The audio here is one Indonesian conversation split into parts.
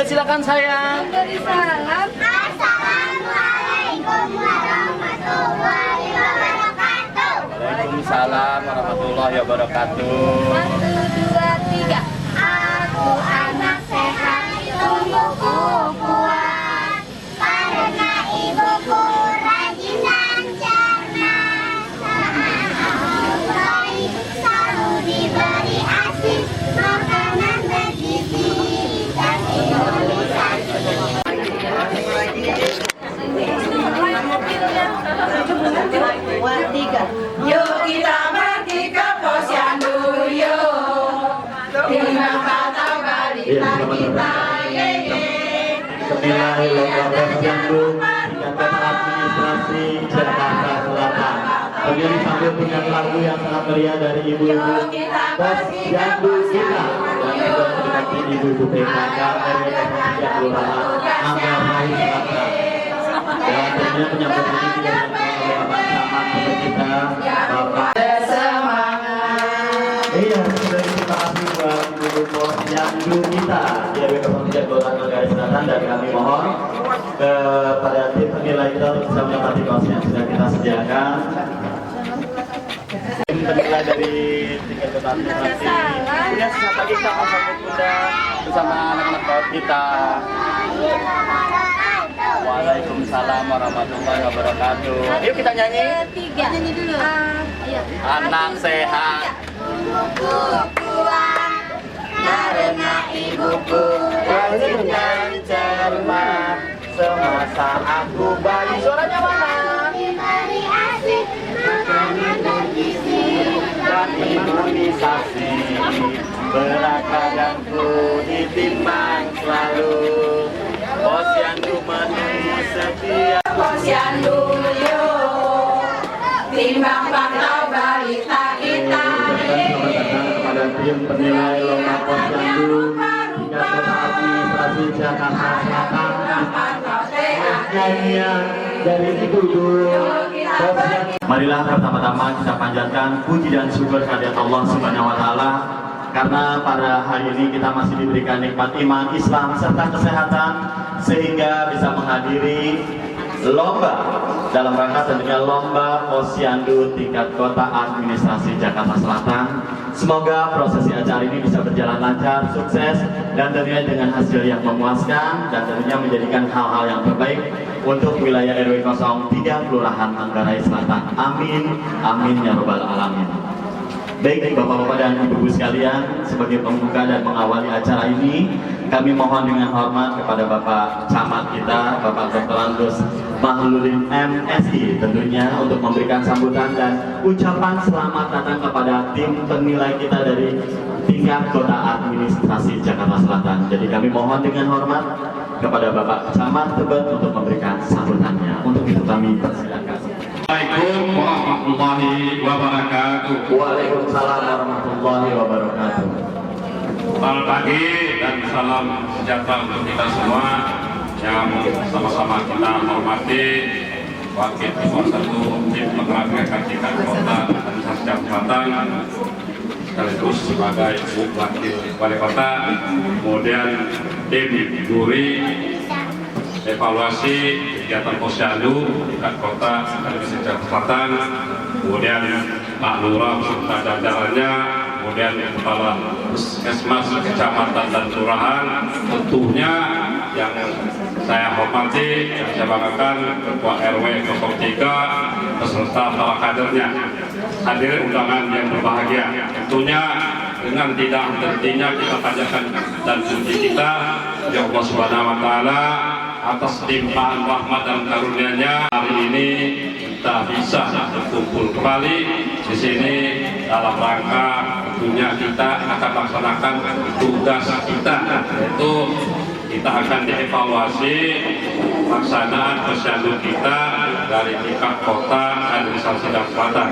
silakan sayang. Salam. Assalamualaikum warahmatullahi wabarakatuh. Waalaikumsalam warahmatullahi wabarakatuh. 1, 2, 3. Aku anak sehat, tubuhku kuat, karena ibuku rajin dan cermat. Aku baik, selalu diberi ASI, makanan bergizi dan imunisasi. Yuk kita pergi ke posyandu yuk, dengan kata balita kita Senilai lomba posyandu tingkat administrasi Jakarta Selatan. Berdiri sambil dengan lagu yang sangat meriah dari ibu-ibu posyandu kita dan juga mendekati ibu-ibu PKK RW 03 Kelurahan Manggar Rai Selatan. Dan tentunya penyambut ini tidak oleh Bapak Camat kita, Bapak semangat. Iya, sudah terima kasih buat ibu posyandu kita di RW 03 Kelurahan Manggar Selatan, dan kami mohon kepada tim penilai kita untuk bisa menempati kursi yang sudah kita sediakan. Tim penilai dari tingkat kota administrasi. Kemudian sesaat lagi kita akan sambut Bunda bersama anak-anak PAUD kita. Waalaikumsalam warahmatullahi wabarakatuh. Yuk kita nyanyi. 3. Nyanyi dulu. Anak sehat, Tubuhku kuat, karena ibuku rajin dan cermat. Semasa aku bayi, suaranya mana? diberi ASI, makanan bergizi Dan imunisasi, berat badanku ditimbang selalu. Posyandu menunggu setia. Posyandu yuk, timbang pantau balita kita. Kepada tim penilai lomba posyandu tingkat kota administrasi Jakarta Selatan. Nyanyian dari ibu-ibu posyandu. Marilah pertama-tama kita panjatkan puji dan syukur kehadirat Allah Subhanahu wa Ta'ala, karena pada hari ini kita masih diberikan nikmat iman, Islam, serta kesehatan, sehingga bisa menghadiri lomba dalam rangka tentunya lomba posyandu tingkat kota administrasi Jakarta Selatan. Semoga prosesi acara ini bisa berjalan lancar, sukses, dan tentunya dengan hasil yang memuaskan, dan tentunya menjadikan hal-hal yang terbaik untuk wilayah RW 03 Kelurahan Manggarai Selatan. Amin, amin ya robbal alamin. Baik Bapak-Bapak dan Ibu-Ibu sekalian, sebagai pembuka dan mengawali acara ini, kami mohon dengan hormat kepada Bapak Camat kita, Bapak Dr. Andus Mahludin MSI, tentunya untuk memberikan sambutan dan ucapan selamat datang kepada tim penilai kita dari tingkat kota administrasi Jakarta Selatan. Jadi kami mohon dengan hormat kepada Bapak Camat Tebet untuk memberikan sambutannya. Untuk itu kami persilakan. Assalamualaikum warahmatullahi wabarakatuh. Waalaikumsalam warahmatullahi wabarakatuh. Selamat pagi dan salam sejahtera untuk kita semua yang sama-sama kita hormati Wakil Ketua 1 Tim Pengarah Tingkat Kota Administrasi Jakarta Selatan, sekaligus sebagai Wakil Wali Kota, kemudian tim juri evaluasi kegiatan posyandu tingkat kota Administrasi Jakarta Selatan, kemudian Pak Lurah serta jajarannya, kemudian kepala puskesmas, kecamatan dan kelurahan, tentunya yang saya hormati, yang saya banggakan Ketua RW 03 beserta para kadernya, hadirin undangan yang berbahagia. Tentunya dengan tidak hentinya kita panjatkan dan puji kita ya Allah Subhanahu wa Ta'ala atas limpahan rahmat dan karunia-Nya. Hari ini kita bisa berkumpul kembali di sini dalam rangka tentunya kita akan melaksanakan tugas kita, yaitu kita akan dievaluasi pelaksanaan posyandu kita dari tingkat kota administrasi dan selatan.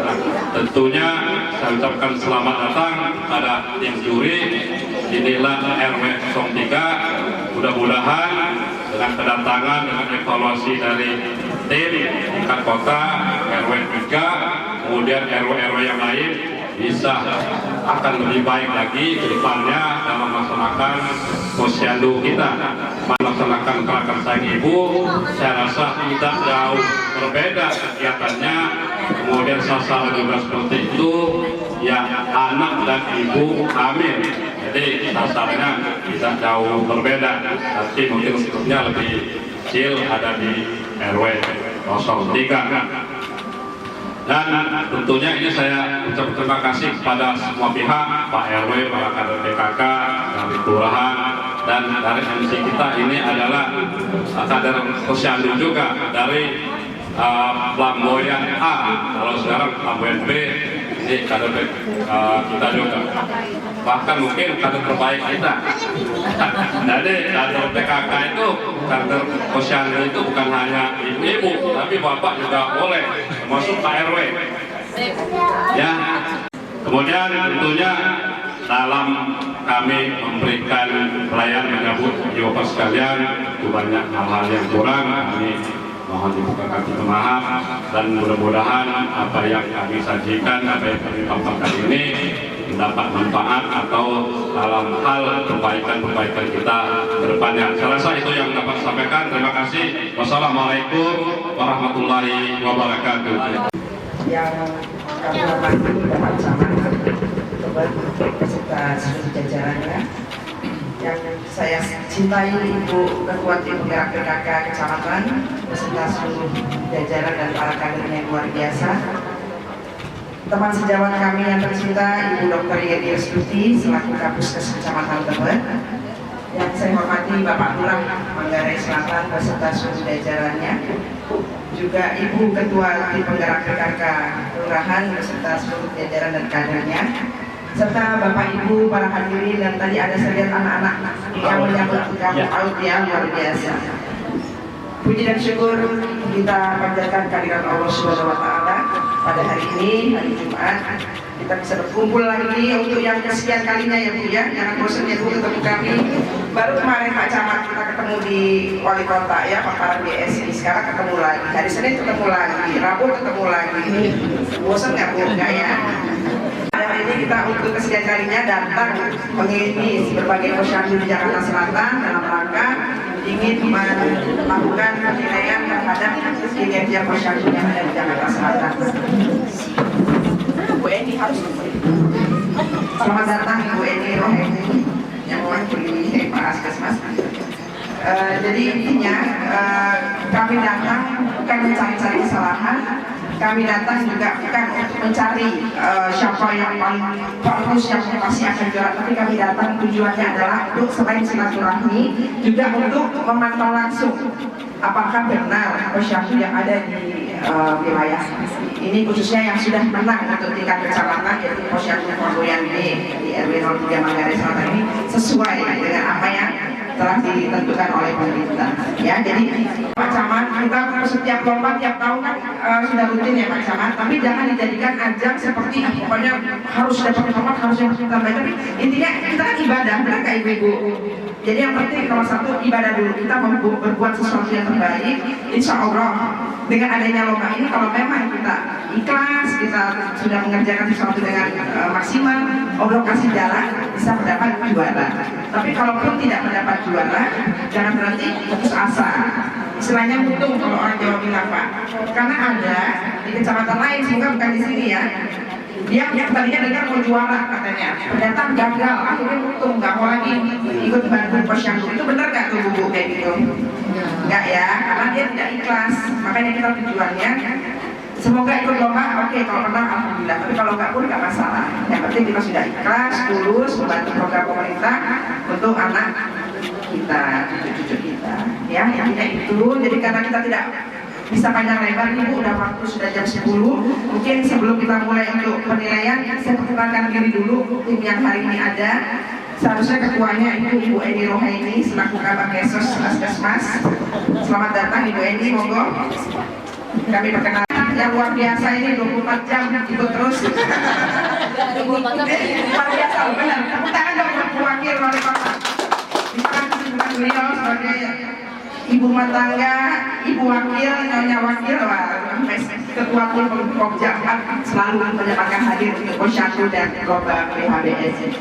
Tentunya saya ucapkan selamat datang pada tim juri inilah RW 03. Mudah-mudahan dengan kedatangan dengan evaluasi dari tim tingkat kota RW 3, kemudian RW-RW yang lain, bisa akan lebih baik lagi ke depannya dalam melaksanakan posyandu kita, melaksanakan gerakan sayang ibu. Saya rasa tidak jauh berbeda kegiatannya, kemudian sasaran juga seperti itu, yang anak dan ibu hamil. Jadi sasarannya tidak jauh berbeda, tapi mungkin sebetulnya lebih kecil, ada di RW 03. Dan tentunya ini saya ucap terima kasih kepada semua pihak, Pak RW, para kader PKK, dari kelurahan, dan dari MC kita ini adalah kader posyandu juga dari Flamboyan A, kalau sekarang Flamboyan B, ini kader kita juga, bahkan mungkin kader terbaik kita. Jadi kader PKK itu, kader posyandu itu bukan hanya ibu-ibu, tapi bapak juga boleh, termasuk Pak RW. Ya, kemudian tentunya dalam kami memberikan pelayanan menyambut bapak sekalian, itu banyak hal-hal yang kurang, kami mohon dibukakan pintu maaf, dan mudah-mudahan apa yang kami sajikan, apa yang kami paparkan ini mendapat manfaat atau dalam hal perbaikan kita ke depannya. Saya rasa itu yang dapat saya sampaikan. Terima kasih. Wassalamualaikum warahmatullahi wabarakatuh. Yang kami hormati Bapak Camat, beserta seluruh jajarannya, yang saya cintai Ibu Ketua Tim Penggerak PKK Kecamatan beserta seluruh jajaran dan para kadernya yang luar biasa. Teman sejawat kami yang tercinta Ibu Dr. Yedi Restuti selaku Kapuskas Kecamatan Tebet. Yang saya hormati Bapak Lurah Manggarai Selatan beserta seluruh jajarannya. Juga Ibu Ketua Tim Penggerak PKK Kelurahan beserta seluruh jajaran dan kadernya, serta Bapak Ibu para hadirin, dan tadi ada saya lihat anak-anak yang menyambut kamu out yang luar biasa. Puji dan syukur kita panjatkan kehadiran Allah Subhanahu wa Ta'ala pada hari ini, hari Jumat. Kita bisa berkumpul lagi untuk yang kesekian kalinya ya Bu ya. Jangan bosan ya Bu ketemu kami. Baru kemarin Pak Camat kita ketemu di Wali Kota ya, paparan BSI. Sekarang ketemu lagi. Hari Senin ketemu lagi, Rabu ketemu lagi. Bosan nggak Bu? Nggak ya? Hari ini kita untuk kesekian kalinya datang mengisi berbagai posyandu di Jakarta Selatan dalam rangka ingin melakukan penilaian terhadap kinerja posyandu yang ada di Jakarta Selatan. Bu Eni harus selamat datang Ibu Eni Roheni yang mewakili Pak Askesmas. Jadi intinya kami datang bukan mencari-cari kesalahan, kami datang juga bukan untuk mencari siapa yang paling bagus yang pasti akan juara, tapi kami datang tujuannya adalah untuk selain silaturahmi juga untuk memantau langsung apakah benar posyandu yang ada di wilayah ini, khususnya yang sudah menang untuk tingkat kecamatan, yaitu posyandu Flamboyan B di RW 03 Manggarai Selatan ini sesuai dengan apa yang telah ditentukan oleh pemerintah. Ya, jadi Pak Camat kita setiap lomba tiap tahun kan sudah rutin ya Pak Camat, tapi jangan dijadikan ajang seperti pokoknya harus dapat nomor, harus yang terbaik. Tapi intinya kita kan ibadah, benar nggak Ibu-Ibu? Jadi yang penting nomor satu ibadah dulu, kita berbuat sesuatu yang terbaik. Insya Allah dengan adanya lomba ini, kalau memang kita ikhlas, kita sudah mengerjakan sesuatu dengan maksimal, Allah kasih jalan bisa mendapat juara. Tapi kalaupun tidak mendapat juara, jangan berhenti putus asa. Istilahnya mutung kalau orang Jawa bilang Pak. Karena ada di kecamatan lain, sehingga bukan di sini ya. Dia tadinya dengar mau juara katanya, ternyata gagal, akhirnya mutung, nggak mau lagi ikut bantu posyandu. Itu benar nggak tuh Bu kayak gitu? Enggak ya, karena dia tidak ikhlas. Makanya kita tujuannya semoga ikut lomba, oke, kalau menang alhamdulillah. Tapi kalau enggak pun enggak masalah. Yang penting kita sudah ikhlas, tulus membantu program pemerintah untuk anak kita, cucu-cucu kita. Ya, intinya itu. Jadi karena kita tidak bisa panjang lebar, Ibu udah waktu sudah jam 10. Mungkin sebelum kita mulai untuk penilaian, saya perkenalkan diri dulu tim yang hari ini ada. Seharusnya ketuanya itu Ibu Eni Roheni selaku Kabakessos Askesmas. Selamat datang Ibu Eni, monggo. Kami perkenalkan yang luar biasa ini 24 jam ikut terus. Luar biasa, benar. Tepuk tangan dong untuk wakil wali kota. Silakan kesibukan beliau sebagai ibu rumah tangga, ibu wakil, nyonya wakil, wah, Ketua Tim Pokja selalu menyempatkan hadir untuk Posyandu dan Lomba PHBS.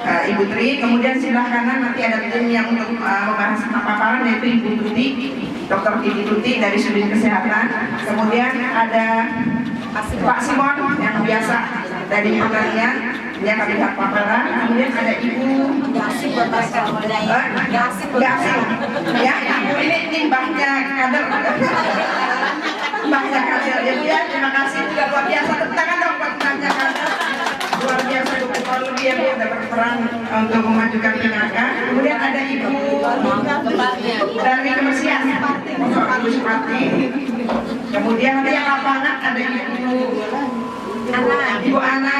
Ibu Tri, kemudian sebelah kanan nanti ada tim yang untuk membahas paparan yaitu Ibu Tuti, Dr. Ibu Tuti dari Sudin Kesehatan. Kemudian ada Pak Simon yang biasa dari pertanian, dia akan lihat paparan. Kemudian ada Ibu Gasip, ya, Ibu ini mbahnya kader. Mbahnya kader, ya, terima kasih juga luar biasa. Tepuk tangan dong buat mbahnya kader. Luar biasa, lebih yang dapat berperan untuk memajukan PKK. Kemudian ada Ibu dari kebersihan, Ibu Supati. Kemudian ada yang lapangan, ada Ibu Ana.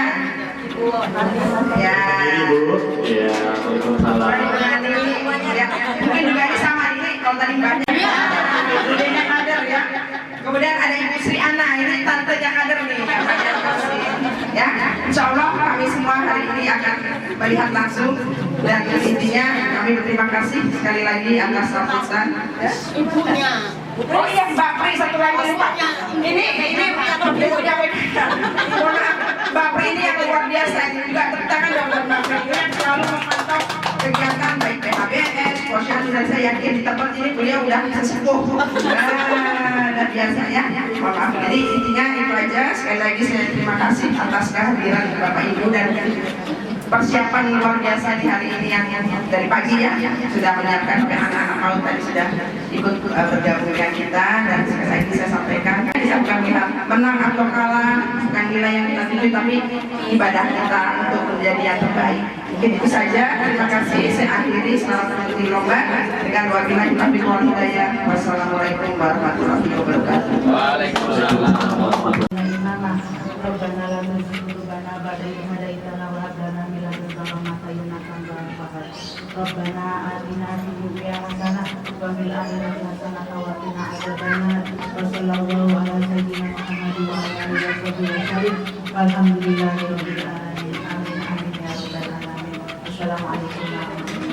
Ya. Ibu. Ya, waalaikumsalam. Mungkin juga ini sama ini kalau tadi banyak. Budenya kader ya. Kemudian ada Ibu Sri Ana, ini tantenya kader nih. Ya, insya Allah kami semua hari ini akan melihat langsung dan intinya kami berterima kasih sekali lagi atas sambutan. Ibunya. Oh iya, Mbak Pri satu lagi lupa. Ini ibunya Mbak Pri ini yang luar biasa. Ini juga tepuk tangan dong buat Mbak Pri yang selalu memantau kegiatan baik PHBS, Posyandu, dan saya yakin di tempat ini beliau udah sesepuh. Dan biasa ya. Maaf. Jadi intinya itu aja. Sekali lagi saya terima kasih atas kehadiran Bapak Ibu dan persiapan luar biasa di hari ini yang dari pagi ya sudah menyiapkan anak-anak mau tadi sudah ikut bergabung dengan kita, dan sekali lagi saya sampaikan bisa bukan melihat menang atau kalah, bukan nilai yang kita tuju, tapi ibadah kita untuk menjadi yang terbaik. Mungkin itu saja, terima kasih. Saya akhiri, selamat mengikuti lomba dengan wabillahi taufiq wal hidayah. Wassalamualaikum warahmatullahi wabarakatuh. Waalaikumsalam. Rabbana la tuzigh qulubana ba'da idh hadaytana wa hab lana min ladunka rahmatan innaka antal wahhab. Rabbana atina fid dunya hasanah wa fil akhirati hasanah wa qina adzabannar. Wa sallallahu ala sayyidina Muhammadin wa ala alihi wasallam. Walhamdulillahi rabbil alamin. Amin amin ya rabbal alamin. Assalamualaikum warahmatullahi wabarakatuh.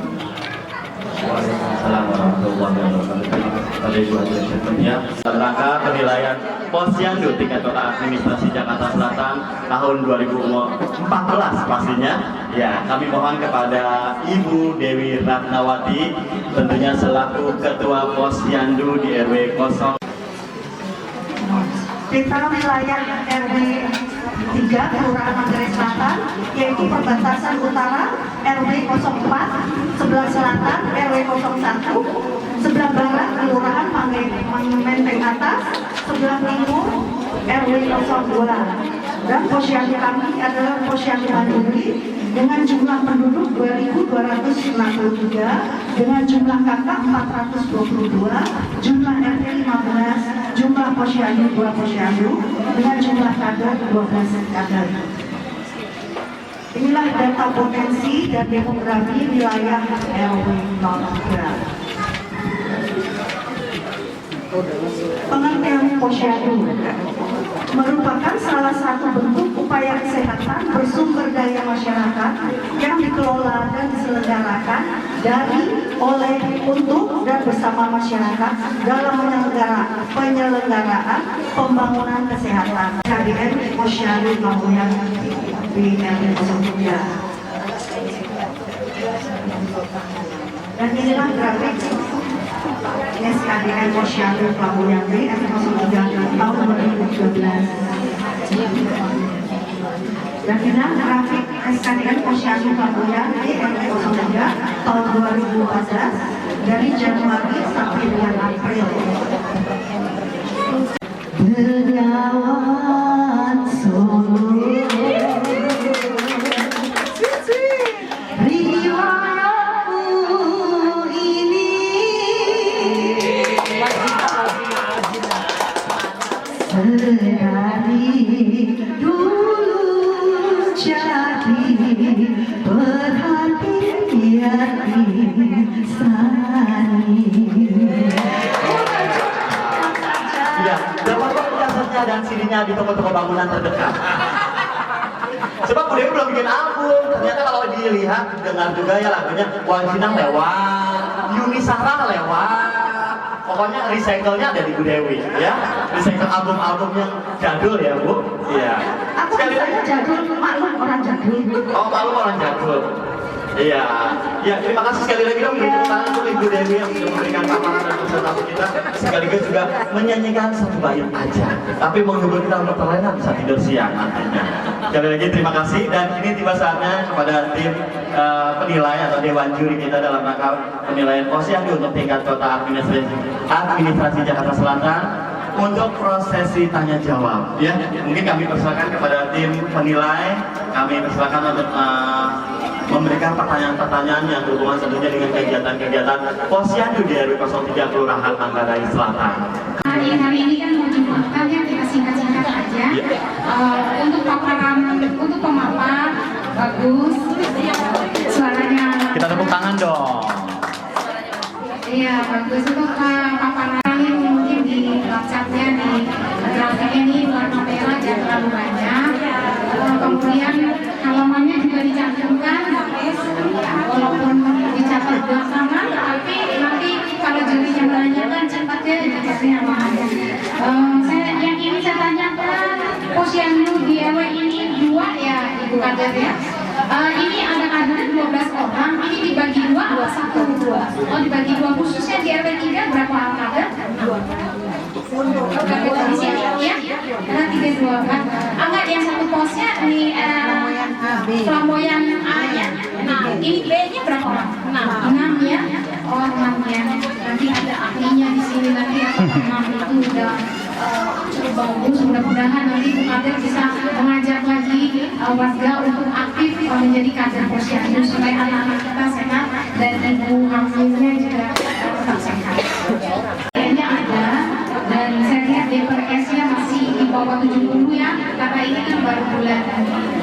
Waalaikumsalam warahmatullahi wabarakatuh. Pada Ibu Haji Syekhunya, dalam rangka penilaian Posyandu tingkat kota administrasi Jakarta Selatan tahun 2014 pastinya. Ya, kami mohon kepada Ibu Dewi Ratnawati tentunya selaku Ketua Posyandu di RW 0. Kita wilayah RW 3 Kelurahan Manggarai Selatan, yaitu perbatasan utara RW 04, sebelah selatan RW 01, sebelah barat Kelurahan Menteng Atas, sebelah timur RW 02. Dan posyandu kami adalah posyandu mandiri dengan jumlah penduduk 2.263, dengan jumlah kakak 422, jumlah RT 15, jumlah posyandu 2 posyandu, dengan jumlah kader 12 kader. Inilah data potensi dan demografi wilayah RW 03. Pengertian posyandu merupakan salah satu bentuk upaya kesehatan bersumber daya masyarakat yang dikelola dan diselenggarakan dari, oleh, untuk, dan bersama masyarakat dalam penyelenggaraan pembangunan kesehatan. KBN Posyandu Mamuyan di RW 03. Dan inilah grafik SKDN Posyandu Mamuyan di RW 03 tahun 2012. Dan inilah grafik SKDN Posyandu Mamuyan di RW 03 tahun 2014 dari Januari sampai bulan April. Bengawan Solo, riwayatmu ini sedari dulu jadi perhatian insani. Ya, dapat jasanya dan sininya di toko-toko bangunan terdekat. Sebab beliau belum bikin album. Ternyata kalau dilihat, dengar juga ya lagunya Wan Sinang lewat, Yuni Sarah lewat, pokoknya recycle-nya ada di Bu Dewi ya. Recycle album-album yang jadul ya Bu. Iya. Aku misalnya jadul, maklum orang jadul. Oh, malu orang jadul. Iya. Ya, terima kasih sekali lagi dong untuk tangan untuk Ibu Dewi yang sudah memberikan paparan dan presentasi kita. Sekaligus juga menyanyikan satu bait aja. Tapi menghibur kita untuk terlena bisa tidur siang nantinya. Sekali lagi terima kasih dan ini tiba saatnya kepada tim penilai atau dewan juri kita dalam rangka penilaian posyandu untuk tingkat kota administrasi Jakarta Selatan untuk prosesi tanya jawab ya. Mungkin kami persilakan kepada tim penilai, kami persilakan untuk memberikan pertanyaan-pertanyaan yang berhubungan tentunya dengan kegiatan-kegiatan posyandu di RW 03 Kelurahan Manggarai Selatan. Hari ini kan mau dimakan ya, kita singkat-singkat aja. Untuk paparan, untuk pemapar bagus, suaranya. Kita tepuk tangan dong. Iya bagus untuk paparan yang mungkin di laptopnya di grafiknya ini warna merah jangan terlalu banyak. Kemudian halamannya juga dicantumkan, walaupun dicatat belakangan, tapi nanti kalau jurinya menanyakan cepatnya dikasih halamannya. Yang ini saya tanyakan, posyandu di RW ini 2 ya Ibu Kader ya. Ini ada kadernya 12 orang, ini dibagi 2 atau 1? Oh dibagi 2, khususnya di RW 3 berapa kader? 2. Di sini ya, ada 32 kan? Enggak, yang satu posnya di Flamboyan A ya. Nah, ini B-nya berapa orang? 6 ya. Oh 6 ya. Nanti ada ahlinya di sini nanti apa 6 itu udah cukup bagus. Mudah-mudahan nanti Bu Kader bisa mengajak lagi warga untuk aktif menjadi kader posyandu supaya anak-anak kita sehat dan ibu hamilnya juga tetap sehat. Kayaknya ada. Dan saya lihat DPRS-nya masih di bawah 70 ya, karena ini kan baru bulan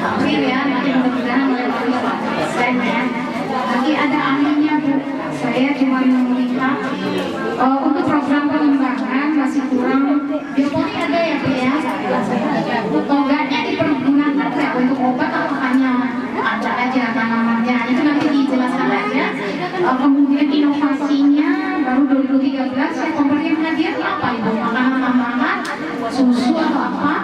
April ya, nanti mudah-mudahan melewati 100% ya. Nanti ada ahlinya Bu, saya cuma melihat untuk program pengembangan masih kurang. Biopori ada ya Bu ya? Toganya dipergunakan nggak untuk obat atau hanya ada aja tanamannya? Itu nanti dijelaskan aja. Kemudian inovasinya baru 2013 ya, pemberian hadiah apa Ibu? Makanan tambahan, susu atau apa?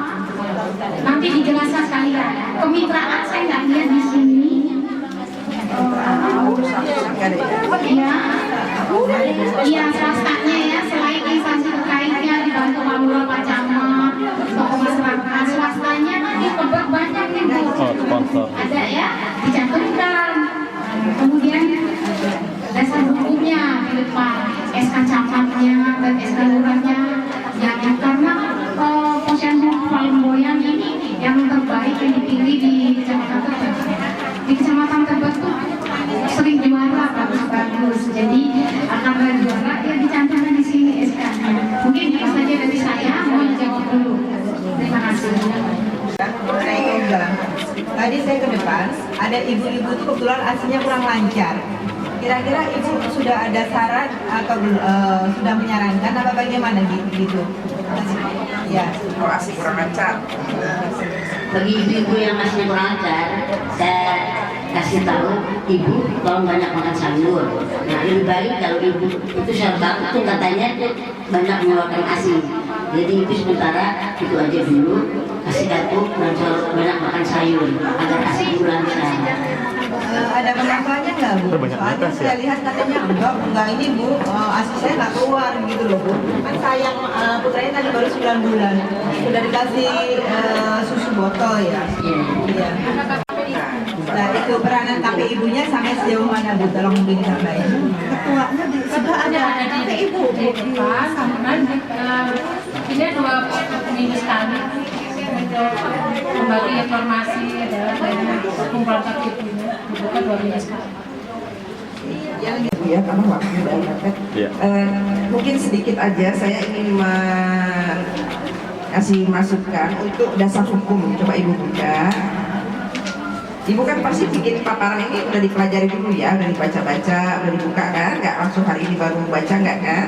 Nanti dijelaskan sekalian. Kemitraan saya nggak lihat di sini. Iya swastanya ya, selain instansi terkaitnya dibantu Pak Lurah, Pak Camat, tokoh masyarakat, swastanya kan di Tebak banyak nih Bu. Ada ya, dicantumkan. Kemudian dasar hukumnya di depan, SK camatnya dan SK lurahnya yang karena posyandu Flamboyan ini yang terbaik yang dipilih di Kecamatan Tebet. Di Kecamatan Tebet tuh sering juara bagus-bagus, jadi akan ada juara yang dicantumkan di sini SK-nya. Mungkin itu saja dari saya, mau jawab dulu. Terima kasih. Mengenai program, tadi saya ke depan, ada ibu-ibu itu kebetulan aslinya kurang lancar. Kira-kira ibu sudah ada saran atau sudah menyarankan apa bagaimana gitu? Ya, Kalau asli kurang lancar. Bagi ibu-ibu yang masih kurang lancar, saya kasih tahu ibu tolong banyak makan sayur. Nah lebih baik kalau ibu itu saya tahu itu katanya itu banyak mengeluarkan ASI. Jadi ibu sementara itu aja dulu kasih kartu dan banyak makan sayur agar ASI ibu lancar. Ada penambahannya nggak Bu? Soalnya saya lihat katanya enggak ini Bu, ASI saya nggak keluar gitu loh Bu. Kan sayang putranya tadi baru 9 bulan, sudah dikasih susu botol ya. Iya. Nah itu peranan KP ibunya sampai sejauh mana Bu? Tolong mungkin disampaikan. Ketuanya di sebelah ada di ibu di depan, ini 2 minggu sekali untuk membagi informasi dalam kumpulan ibunya, dibuka 2 minggu sekali. Ya, karena waktu udah mepet. Mungkin sedikit aja saya ingin kasih masukan untuk dasar hukum. Coba Ibu buka. Ibu kan pasti bikin paparan ini udah dipelajari dulu ya, udah dibaca-baca, udah dibuka kan? Nggak langsung hari ini baru baca nggak kan?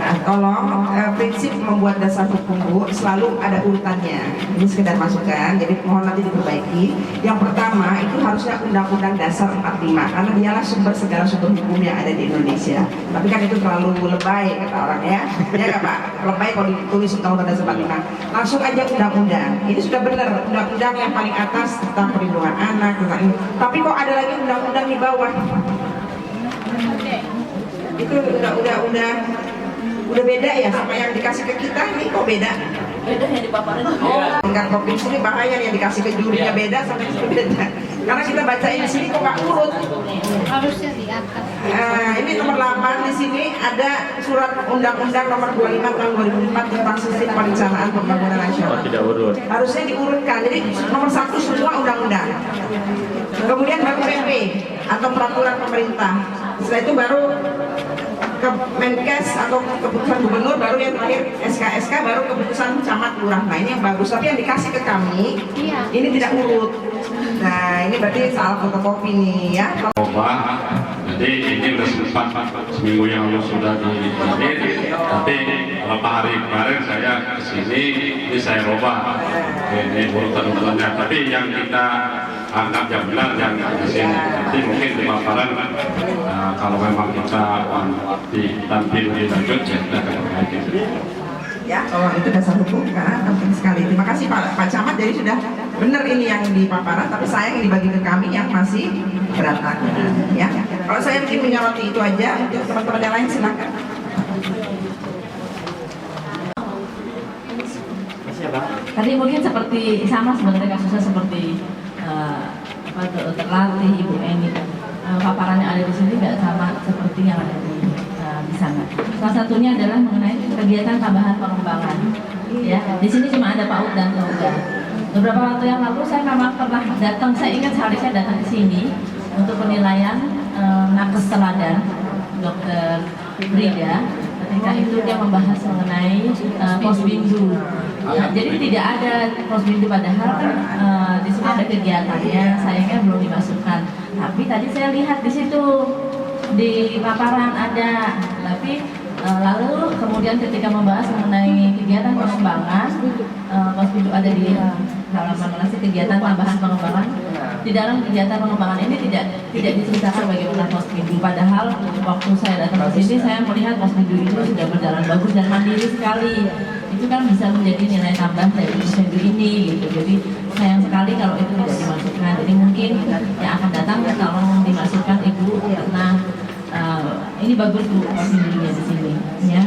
Nah, tolong prinsip membuat dasar hukum Bu selalu ada urutannya. Ini sekedar masukan, jadi mohon nanti diperbaiki. Yang pertama itu harusnya Undang-Undang Dasar 45 karena dialah sumber segala sumber hukum yang ada di Indonesia. Tapi kan itu terlalu lebay kata orang ya. Ya nggak Pak? Lebay kalau ditulis Undang-Undang Dasar 45. Langsung aja undang-undang. Ini sudah benar undang-undang yang paling atas tentang perlindungan anak tentang ini. Tapi kok ada lagi undang-undang di bawah? Itu udah beda ya sama yang dikasih ke kita, ini kok beda? Beda yang dipaparin. Tingkat provinsi ini bahaya, yang dikasih ke jurinya beda sama yang beda. Karena kita bacain di sini kok nggak urut. Harusnya di atas. Ini nomor 8 di sini ada surat Undang-Undang nomor 25 tahun 2004 tentang sistem perencanaan pembangunan nasional. Tidak urut. Harusnya diurutkan. Jadi nomor 1 semua undang-undang. Kemudian baru PP atau peraturan pemerintah. Setelah itu baru ke Menkes atau keputusan gubernur, baru yang terakhir SK baru keputusan camat lurah. Nah ini yang bagus, tapi yang dikasih ke kami ini tidak urut. Nah ini berarti salah fotokopi nih ya. Jadi ini udah sempat seminggu yang lalu sudah diedit, tapi beberapa hari kemarin saya kesini, ini saya robah ini urutan-urutannya. Tapi yang kita anggap yang benar yang di sini. Nanti mungkin di paparan kalau memang kita ditampil lebih lanjut ya kita akan perbaiki. Ya, kalau itu dasar hukum kan penting sekali. Terima kasih Pak Camat, jadi sudah benar ini yang di paparan, tapi sayang dibagi ke kami yang masih berantakan. Ya, kalau saya mungkin menyoroti itu aja. Untuk teman-teman yang lain silakan. Tadi mungkin seperti sama sebenarnya kasusnya seperti terlatih Ibu Eni. Paparan yang ada di sini tidak sama seperti yang ada di sana. Salah satunya adalah mengenai kegiatan tambahan pengembangan. Ya, di sini cuma ada PAUD dan TOGA. Beberapa waktu yang lalu saya memang pernah datang. Saya ingat sehari saya datang ke sini untuk penilaian nakes teladan Dr. Brida. Ketika itu dia membahas mengenai posbindu. Jadi tidak ada posbindu, padahal kan di sini ada kegiatannya. Sayangnya belum dimasukkan. Tapi tadi saya lihat di situ di paparan ada. Tapi lalu kemudian ketika membahas mengenai kegiatan pengembangan, posbindu ada di halaman mana kegiatan tambahan pengembangan. Di dalam kegiatan pengembangan ini tidak diceritakan bagaimana posbindu. Padahal waktu saya datang ke sini saya melihat posbindu itu sudah berjalan bagus dan mandiri sekali. Itu kan bisa menjadi nilai tambah dari posbindu ini gitu. Jadi sayang sekali kalau itu tidak dimasukkan. Jadi mungkin yang akan datang tolong dimasukkan Ibu, karena ini bagus Bu posbindunya di sini ya.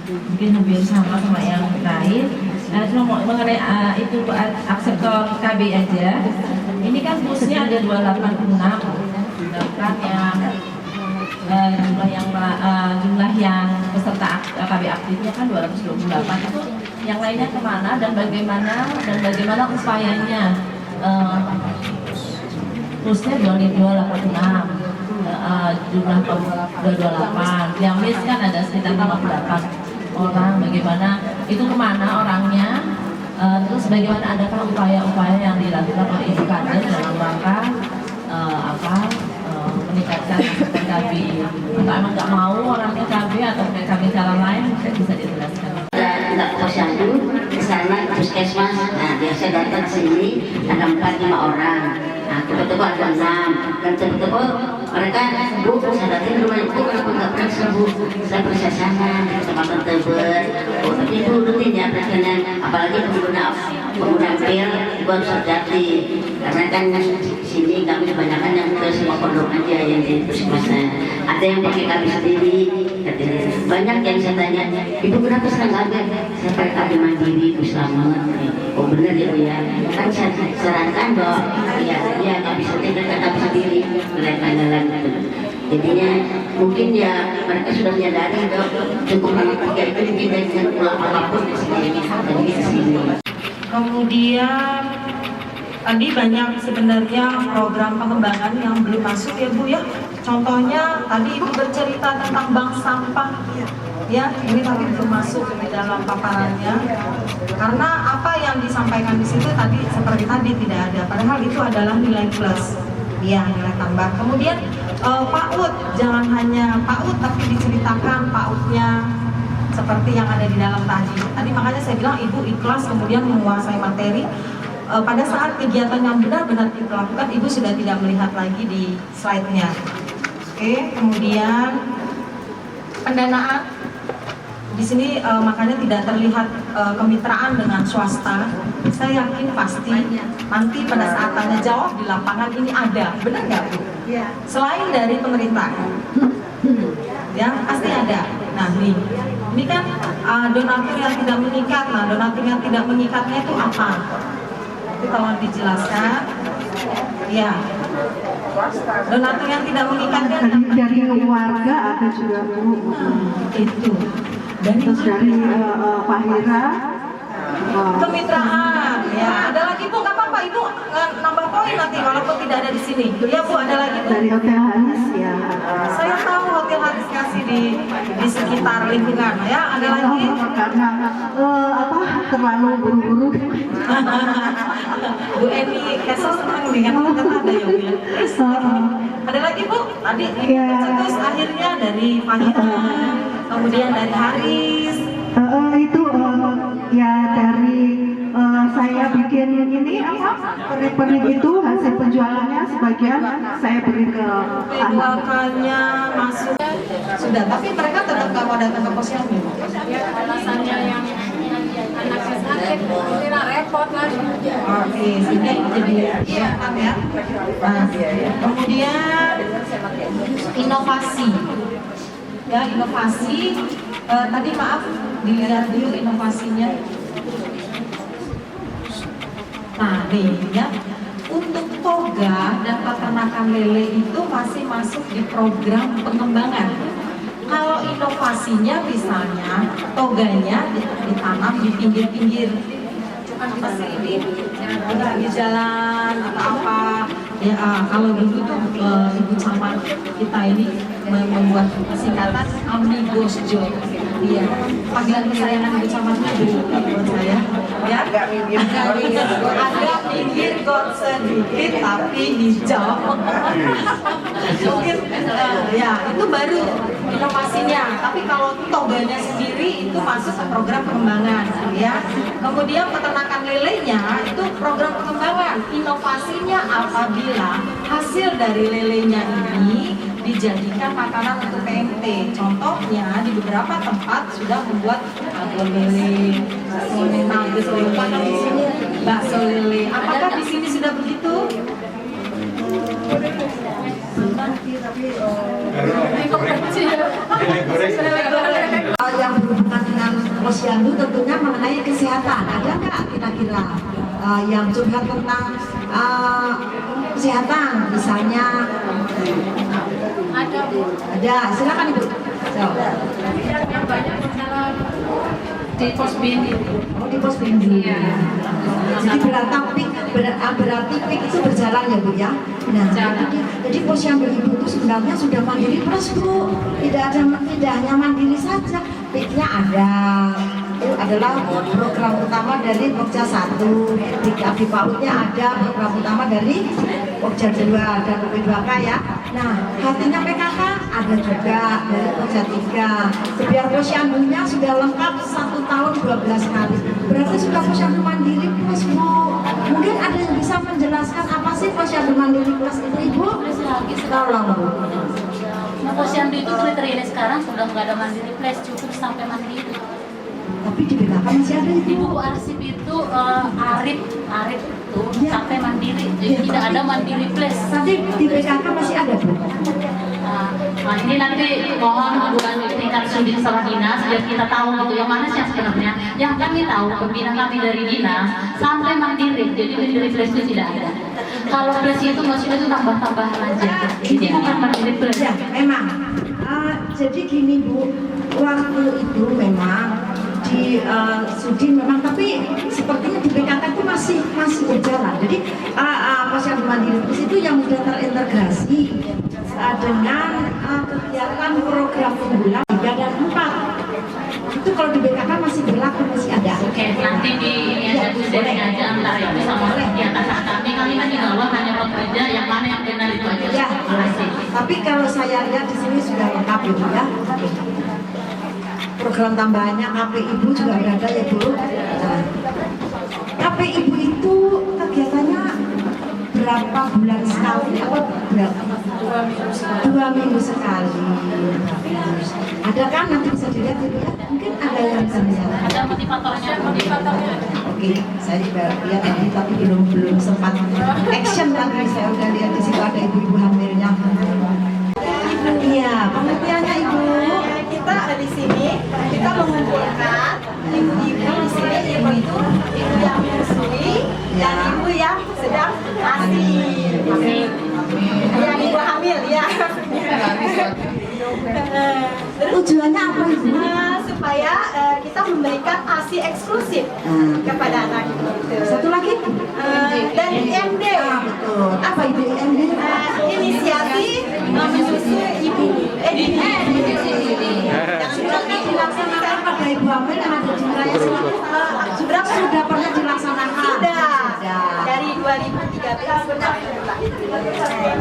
Mungkin hampir sama yang lain. Cuma mengenai itu akseptor KB aja. Ini kan busnya ada 286, sedangkan jumlah yang peserta KB aktifnya kan 228. Itu yang lainnya kemana dan bagaimana upayanya? Busnya 286. Jumlah 228, yang miss kan ada sekitar 58 orang. Bagaimana itu, kemana orangnya, terus bagaimana adakah upaya-upaya yang dilakukan oleh Ibu Kader dalam rangka meningkatkan KB, atau emang nggak mau orangnya KB atau KB cara lain, bisa dijelaskan? Tidak posyandu di sana puskesmas. Nah biasa datang ke sini ada 4-5 orang. Nah toko-toko ada 6 dan toko-toko mereka Bu saya datang rumah itu kenapa nggak periksa Bu? Saya periksa sana di Kecamatan Tebet. Oh tapi Bu rutin ya periksaannya, apalagi pengguna pil itu harus hati. Karena kan sini kami kebanyakan yang ke semua pondok aja yang di puskesmasnya. Ada yang pakai KB sendiri. Banyak yang saya tanya, Ibu kenapa senang KB? Saya pakai KB mandiri, Bu selamat. Oh benar ya Bu ya. Kan saya sarankan bahwa ya KB sendiri dan KB sendiri jalan itu. Jadinya mungkin ya mereka sudah menyadari bahwa cukup anak 3 itu mungkin dengan pulang apapun di sini. Kemudian tadi banyak sebenarnya program pengembangan yang belum masuk ya Bu ya. Contohnya tadi Ibu bercerita tentang bank sampah ya, ini tadi belum masuk di dalam paparannya. Karena apa yang disampaikan di situ tadi seperti tadi tidak ada, padahal itu adalah nilai plus. ya nilai tambah. Kemudian PAUD, jangan hanya PAUD tapi diceritakan PAUD-nya seperti yang ada di dalam tadi. Tadi makanya saya bilang ibu ikhlas kemudian menguasai materi. Pada saat kegiatan yang benar-benar dilakukan, ibu sudah tidak melihat lagi di slide-nya. Oke, kemudian pendanaan. Di sini makanya tidak terlihat kemitraan dengan swasta. Saya yakin pasti nanti pada saat tanya jawab di lapangan ini ada, benar nggak Bu? Ya. Selain dari pemerintah, ya pasti ada. Nah ini kan donatur yang tidak mengikat. Nah donatur yang tidak mengikatnya itu apa? Itu tolong dijelaskan. Ya. Donatur yang tidak mengikatnya Dari warga ada juga Bu. Itu. Terus dari Pak Hira. Kemitraan, ya. Ada lagi Bu, nggak apa-apa Ibu nambah poin nanti walaupun tidak ada di sini. Ya Bu, ada lagi Bu. Dari Hotel Haris ya. Saya tahu Hotel Haris kasih di sekitar lingkungan, ya. Ada lagi. Karena terlalu buru-buru. Bu Eni Kesos senang nih kan ada ya Bu ya. Terus ada lagi Bu, tadi terus akhirnya dari Fahira, kemudian dari Haris. Itu ya dari saya bikin ini pernik-pernik itu hasil penjualannya sebagian saya beri ke Makanya masuk sudah, tapi mereka tetap nggak mau datang ke posyandu. Alasannya yang anaknya sakit, kira repot kan? Oke, sini jadi ya. Nah, kemudian inovasi. Ya, inovasi. Tadi maaf dilihat dulu inovasinya. Nah, nih ya. Untuk toga dan peternakan lele itu masih masuk di program pengembangan. Kalau inovasinya misalnya toganya ditanam di pinggir-pinggir apa sih ini di jalan atau apa ya, kalau dulu tuh ibu camat kita ini membuat singkatan Omnibus Job. Iya, panggilan kesayangan ibu camatnya dulu buat saya ya, agak minggir got sedikit tapi hijau. Mungkin ya itu baru inovasinya, tapi kalau toganya sendiri itu masuk ke program pengembangan ya. Kemudian peternakan lelenya itu program pengembangan. Inovasinya apabila hasil dari lelenya ini dijadikan makanan untuk PMT. Contohnya di beberapa tempat sudah membuat bakso lele, nugget lele, bakso lele. Apakah di sini sudah begitu? Yang berhubungan dengan posyandu tentunya mengenai kesehatan. Ada nggak kira-kira yang curhat tentang kesehatan, misalnya? Ada, silakan Ibu. Yang banyak masalah di pos bini. Oh, di pos bini. Iya. Jadi berarti PIK itu berjalan ya Bu ya. Nah, jadi posyandu Ibu itu sebenarnya sudah mandiri plus Bu. Tidak hanya mandiri saja, PIK-nya ada. Itu adalah program utama dari Pokja 1. Di PAUD-nya ada program utama dari Pokja 2 dan P2K ya. Nah, hatinya PKK ada juga dari Pokja 3. Biar posyandunya sudah lengkap 1 tahun 12 kali. Berarti sudah posyandu mandiri plus Bu. Mungkin ada yang bisa menjelaskan apa sih posyandu mandiri plus itu Ibu? Tolong Bu. Posyandu itu kriterianya sekarang sudah nggak ada mandiri plus, cukup sampai mandiri. Tapi di BKK masih ada Di Ibu. buku arsip itu arif itu sampai mandiri, jadi tidak ada mandiri plus. Tapi di BKK masih ada Bu. Nah ini nanti mohon bukan tingkat studi sekolah dinas biar kita tahu gitu yang mana sih yang sebenarnya. Yang kami tahu pembina kami dari dinas sampai mandiri, jadi mandiri plus itu tidak ada. Kalau plus itu maksudnya itu tambah-tambahan aja, jadi bukan mandiri plus. Ya, memang. Jadi gini Bu, waktu itu memang di Sudin memang, tapi sepertinya di BKK itu masih berjalan. Jadi posyandu mandiri plus itu yang sudah terintegrasi dengan kegiatan program unggulan 3 dan 4. Itu kalau di BKK masih berlaku, masih ada. Oke, nanti di ini aja Bu, aja antara itu sama kegiatan kami kan di bawah hanya bekerja yang mana yang benar Tapi kalau saya lihat di sini sudah lengkap Ibu ya. Program tambahannya KP Ibu juga ada ya Bu. Nah, KP Ibu itu kegiatannya berapa bulan sekali atau berapa? 2 minggu sekali. Ada kan nanti bisa dilihat Ibu ya? Mungkin ada yang bisa lihat. Ada motivatornya. Oke, saya juga lihat tadi tapi belum sempat action lagi. Saya udah lihat di situ ada ibu-ibu hamilnya. Iya, pengertiannya Ibu. Kita di sini kita mengumpulkan ibu-ibu di sini, ibu itu ibu yang menyusui dan ibu yang sedang ASI. Yang ibu hamil ya. Tujuannya apa Ibu? Supaya kita memberikan ASI eksklusif kepada anak itu. Satu lagi? Dan IMD. Betul. Apa itu IMD? Inisiasi menyusui ibu. Jangan dilaksanakan pada ibu hamil yang ada di wilayah Selatan. Sudah pernah dilaksanakan? Sudah. Dari 2013 benar.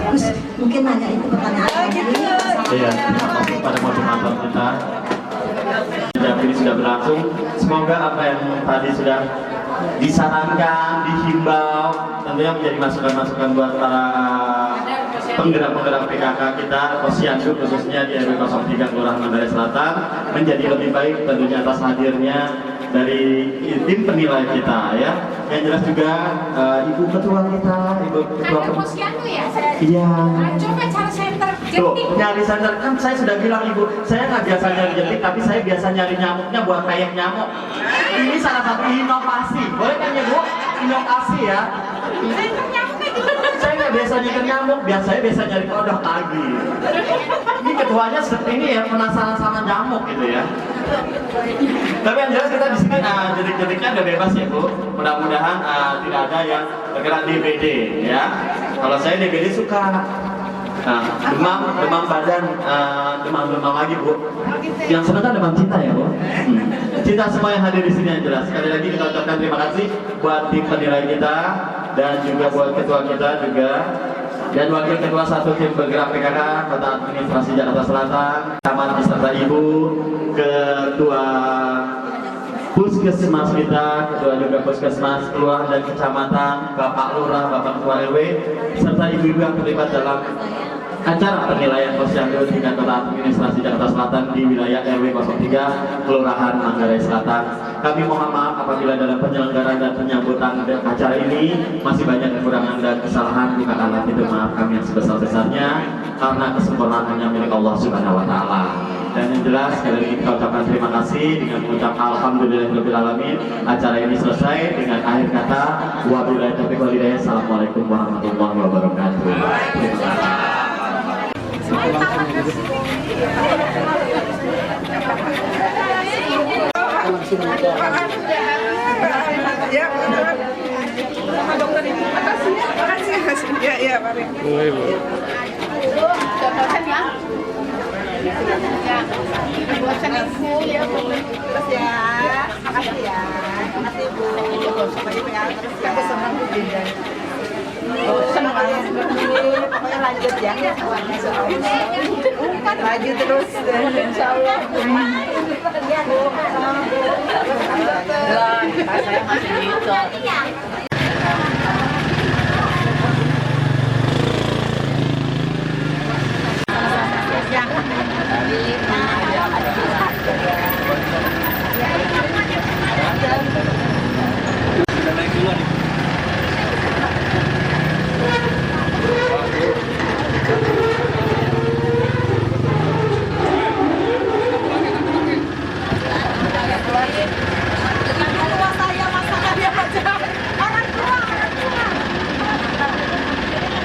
Terus mungkin nanya itu pertanyaan lagi. Iya, pada motivator kita. Sejak ini sudah berlangsung. Semoga apa yang tadi sudah disarankan, dihimbau, tentunya menjadi masukan-masukan buat para penggerak-penggerak PKK kita, Posyandu khususnya di RW 03 Kelurahan Manggarai Selatan, menjadi lebih baik tentunya atas hadirnya dari tim penilai kita ya. Yang jelas juga Ibu Ketua kita, Ibu Ketua Posyandu ya? Iya. Coba cara center Tuh, jentik. nyari center kan saya sudah bilang Ibu, saya nggak biasa nyari jentik, tapi saya biasa nyari nyamuknya buat kayak nyamuk. Ini salah satu inovasi, boleh kan ya Bu? Inovasi ya. Saya nggak biasa nyari nyamuk, biasanya biasa nyari kodok lagi. Ini ketuanya seperti ini ya, penasaran sama nyamuk gitu ya. Tapi yang jelas kita di sini jentik-jentiknya udah bebas ya Bu. Mudah-mudahan tidak ada yang terkena DBD ya. Kalau saya DBD suka. Nah, demam badan, demam lagi Bu. Yang sebentar demam cinta ya Bu. Cinta semua yang hadir di sini yang jelas. Sekali lagi kita ucapkan terima kasih buat tim penilai kita dan juga buat ketua kita juga dan wakil ketua 1 tim bergerak PKK Kota Administrasi Jakarta Selatan, Camat beserta Ibu, ketua Puskesmas kita, ketua juga Puskesmas Kelurahan dan Kecamatan, Bapak Lurah, Bapak Ketua RW, serta ibu-ibu yang terlibat dalam acara penilaian Posyandu tingkat Kota Administrasi Jakarta Selatan di wilayah RW 03 Kelurahan Manggarai Selatan. Kami mohon maaf apabila dalam penyelenggaraan dan penyambutan acara ini masih banyak kekurangan dan kesalahan, bukan alat itu maaf kami yang sebesar-besarnya karena kesempurnaan hanya milik Allah Subhanahu wa taala. Dan yang jelas sekali lagi kita ucapkan terima kasih dengan mengucap alhamdulillahirabbil alamin. Acara ini selesai dengan akhir kata wabillahi taufiq wal hidayah. Assalamualaikum warahmatullahi wabarakatuh. Terima kasih. Ya, mari. Buatkan ibu ya Bu. Terus ya, makasih ya. Makasih Bu. Sampai jumpa terus ya. Senang banget pokoknya lanjut ya. Lanjut terus insyaallah. Iya Bu. Saya masih gitu.